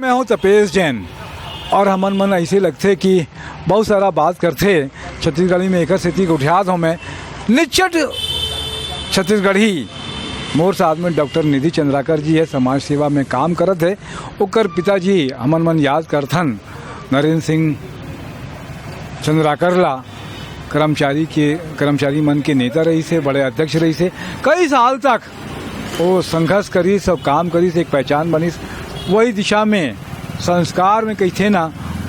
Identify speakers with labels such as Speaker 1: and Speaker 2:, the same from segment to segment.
Speaker 1: मैं हूं तपेश जैन और हमन मन ऐसे लगते कि बहुत सारा बात करते छत्तीसगढ़ी में एक सेती उठियात हूँ मैं निश्चित छत्तीसगढ़ी मोर साथ में डॉक्टर निधि चंद्राकर जी है, समाज सेवा में काम करत है। ओकर पिताजी हमन मन याद करथन नरेंद्र सिंह चंद्राकर ला कर्मचारी मन के नेता रही से, बड़े अध्यक्ष रही से, कई साल तक वो संघर्ष करी, सब काम करी से एक पहचान बनी। वही दिशा में संस्कार में कहते ना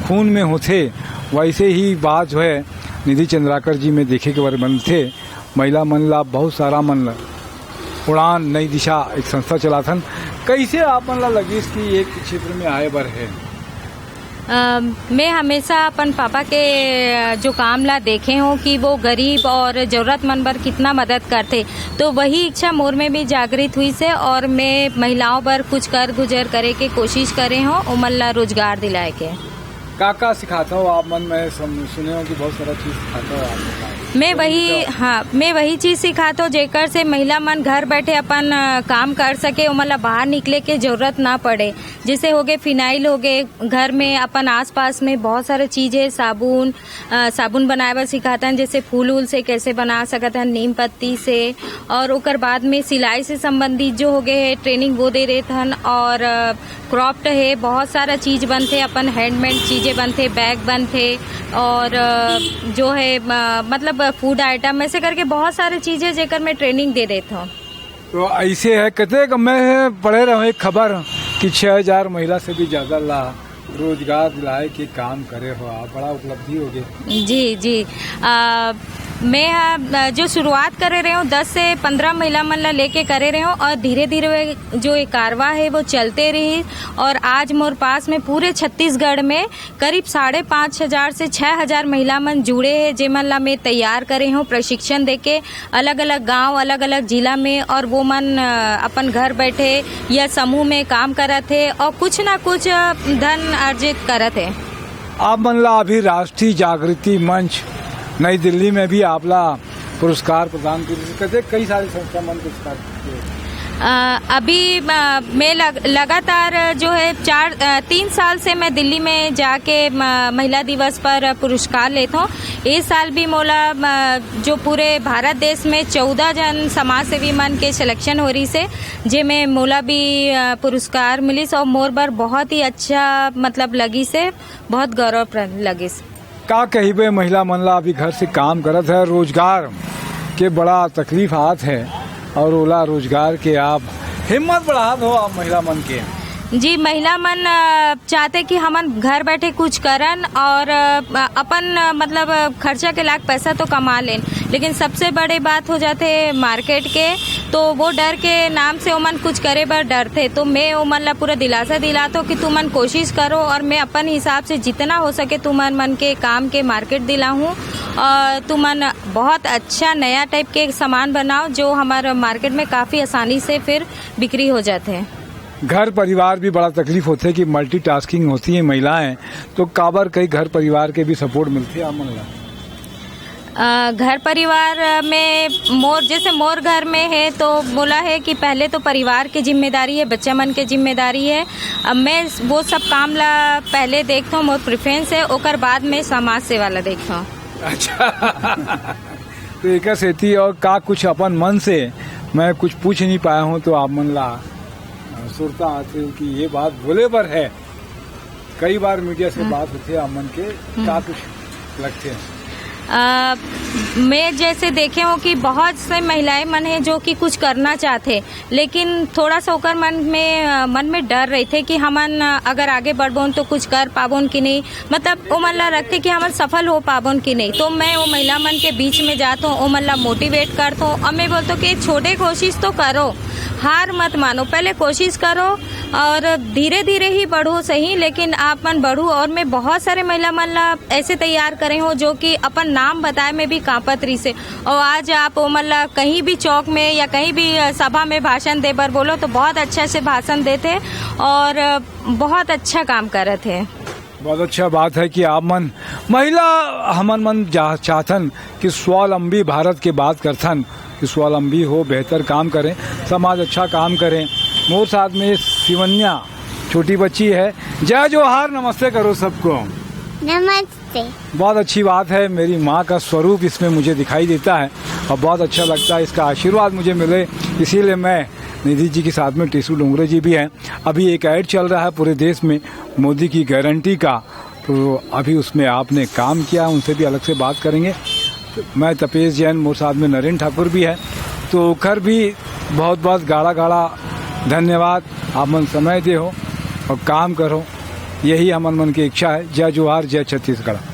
Speaker 1: खून में होते, वैसे ही बात जो है निधि चंद्राकर जी में देखे के बारे बनते। महिला मन ला बहुत सारा मन ला उड़ान नई दिशा एक संस्था चलाथन। कैसे आप मन ला लगी कि एक क्षेत्र में आए बर है?
Speaker 2: मैं हमेशा अपन पापा के जो काम ला देखे हूँ कि वो गरीब और जरूरतमंद पर कितना मदद करते, तो वही इच्छा मोर में भी जागृत हुई से और मैं महिलाओं पर कुछ कर गुजर करे के कोशिश करे हूँ, उमन ला रोजगार दिलाए के।
Speaker 1: का सिखाता हो आप मन में सुने हो कि बहुत सारा चीज सिखाता हो आप?
Speaker 2: मैं वही चीज सिखाता हूँ जेकर से महिला मन घर बैठे अपन काम कर सके, उमन ला बाहर निकले के जरूरत ना पड़े। जैसे हो गए फिनाइल हो गए, घर में अपन आसपास में बहुत सारे चीज है, साबुन बनाए बर सिखाता है, जैसे फूल उल से कैसे बना सकते हैं, नीम पत्ती से। और ओकर बाद में सिलाई से संबंधित जो हो गए है ट्रेनिंग वो दे रहे थे। और क्रॉफ्ट है, बहुत सारा चीज बनते, अपन हैंडमेड चीजें बनते, बैग बनते, और जो है मतलब फूड आइटम ऐसे करके बहुत सारे चीजें जेकर मैं ट्रेनिंग दे देता हूँ।
Speaker 1: तो ऐसे है कहते मैं पढ़े रहा हूँ एक खबर कि 6000 महिला से भी ज्यादा ला रोजगार दिलाए के काम करे हो आप, बड़ा उपलब्धि हो गई।
Speaker 2: जी मैं जो शुरुआत करे रहे हूँ 10 से 15 महिला मन ला लेके करे रहे हूँ, और धीरे धीरे जो ये कारवा है वो चलते रही। और आज मोर पास में पूरे छत्तीसगढ़ में करीब 5,500 से 6,000 महिला मन जुड़े हैं, जेमन ला मैं तैयार करे हूँ प्रशिक्षण देके अलग अलग गांव, अलग अलग जिला में। और वो मन अपन घर बैठे या समूह में काम करत है और कुछ ना कुछ धन अर्जित करत है।
Speaker 1: आप मन ला अभी राष्ट्रीय जागृति मंच नई दिल्ली में भी आपला पुरस्कार प्रदान करते, कई सारे संस्था मन पुरस्कार।
Speaker 2: अभी मैं लगातार जो है 3 साल से मैं दिल्ली में जाके महिला दिवस पर पुरस्कार लेता हूँ। इस साल भी मोला जो पूरे भारत देश में 14 जन समाज सेवी मन के सिलेक्शन हो रही से, जिसमें मोला भी पुरस्कार मिली और मोर बर बहुत ही अच्छा मतलब लगी से, बहुत गौरव लगी से।
Speaker 1: का कही महिला मन ला अभी घर से काम करत है, रोजगार के बड़ा तकलीफ हाथ है और ओला रोजगार के आप हिम्मत बढ़ात हो आप महिला मन के।
Speaker 2: जी, महिला मन चाहते कि हमन घर बैठे कुछ करन और अपन मतलब खर्चा के लायक पैसा तो कमा लें, लेकिन सबसे बड़ी बात हो जाते मार्केट के, तो वो डर के नाम से ओमन कुछ करे बर डरते। तो मैं ओमन ला पूरा दिलासा दिलाता हूँ कि तुमन कोशिश करो और मैं अपन हिसाब से जितना हो सके तुमन मन के काम के मार्केट दिलाऊँ और तुमन बहुत अच्छा नया टाइप के सामान बनाओ जो हमारे मार्केट में काफ़ी आसानी से फिर बिक्री हो जाते हैं।
Speaker 1: घर परिवार भी बड़ा तकलीफ होते है कि मल्टीटास्किंग होती है महिलाएं, तो काबर कई घर परिवार के भी सपोर्ट मिलती है आप मन ला?
Speaker 2: घर परिवार में मोर घर में है तो बोला है कि पहले तो परिवार की जिम्मेदारी है, बच्चा मन के जिम्मेदारी है। अब मैं वो सब काम ला पहले देखता हूँ, मोर प्रेफरेंस है, ओकर बाद में समाज सेवा ला देखता हूँ।
Speaker 1: अच्छा तो एक सेती और का कुछ अपन मन से मैं कुछ पूछ नहीं पाया हूँ तो आप मन ला सुरता आते कि ये बात बोले पर है। कई बार मीडिया से बात होती है आप मन के, का कुछ लगते हैं?
Speaker 2: मैं जैसे देखे हूँ कि बहुत से महिलाएं मन है जो कि कुछ करना चाहते, लेकिन थोड़ा सा ओकर मन में डर रहे थे कि हमन अगर आगे बढ़बोन तो कुछ कर पाबोन कि नहीं, मतलब वो मन ला रखते कि हमन सफल हो पाबोन कि नहीं। तो मैं वो महिला मन के बीच में जाता हूँ, वो मन ला मोटिवेट करता हूँ और मैं बोलता हूँ कि छोटे कोशिश तो करो, हार मत मानो, पहले कोशिश करो और धीरे धीरे ही बढ़ो सही, लेकिन आप मन बढ़ो। और मैं बहुत सारे महिला मन ला ऐसे तैयार करे हो जो कि अपन नाम बताए में भी कांपत रही से, और आज आप मन ला कहीं भी चौक में या कहीं भी सभा में भाषण दे बर बोलो तो बहुत अच्छा से भाषण देते और बहुत अच्छा काम करते हैं।
Speaker 1: बहुत अच्छा बात है कि आप मन महिला हमन मन चाहतन कि स्वावलंबी भारत के बात करथन कि स्वावलंबी हो, बेहतर काम करें, समाज अच्छा काम करें। मोर साथ में शिवन्या छोटी बच्ची है। जय जोहार, नमस्ते करो सबको।
Speaker 3: नमस्ते।
Speaker 1: बहुत अच्छी बात है, मेरी माँ का स्वरूप इसमें मुझे दिखाई देता है और बहुत अच्छा लगता है, इसका आशीर्वाद मुझे मिले, इसीलिए मैं निधि जी के साथ में टीसू डोंगरे जी भी हैं। अभी एक ऐड चल रहा है पूरे देश में मोदी की गारंटी का, तो अभी उसमें आपने काम किया, उनसे भी अलग से बात करेंगे। तो मैं तपेश जैन, मोर साथ में नरेंद्र ठाकुर भी है, तो ओकर भी बहुत बहुत गाढ़ा गाढ़ा धन्यवाद। आप मन समय दे हो और काम करो, यही हमन मन की इच्छा है। जय जोहार, जय छत्तीसगढ़।